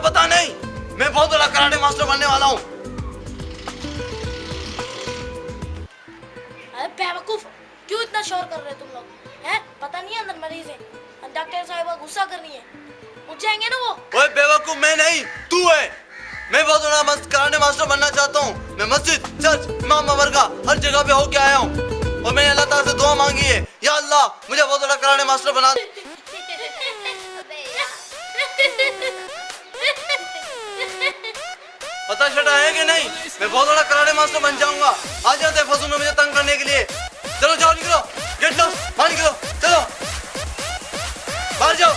तुम्हें पता नहीं, मैं बहुत बड़ा कराटे मास्टर बनने वाला हूँ। अरे बेवकूफ, क्यों इतना शोर कर रहे हो तुम लोग? हैं? पता नहीं है अंदर मरीज है, डॉक्टर साहिबा गुस्सा कर रही है, उठ जाएंगे ना वो। ओए बेवकूफ, मैं नहीं, तू है। मैं बहुत बड़ा कराटे मास्टर बनना चाहता हूँ। मैं मस्जिद, चर्च, इमाम मरगा हर जगह पे होके आया हूँ और मैंने अल्लाह ताला से दुआ मांगी है, या अल्लाह मुझे बहुत बड़ा कराटे मास्टर बना। पता छटा है कि नहीं, मैं बहुत बड़ा कराटे मास्टर बन जाऊंगा। आ जाते फसू में मुझे तंग करने के लिए। चलो जाओ, निकलो, गेट लॉस, बाहर निकलो, चलो बाहर जाओ।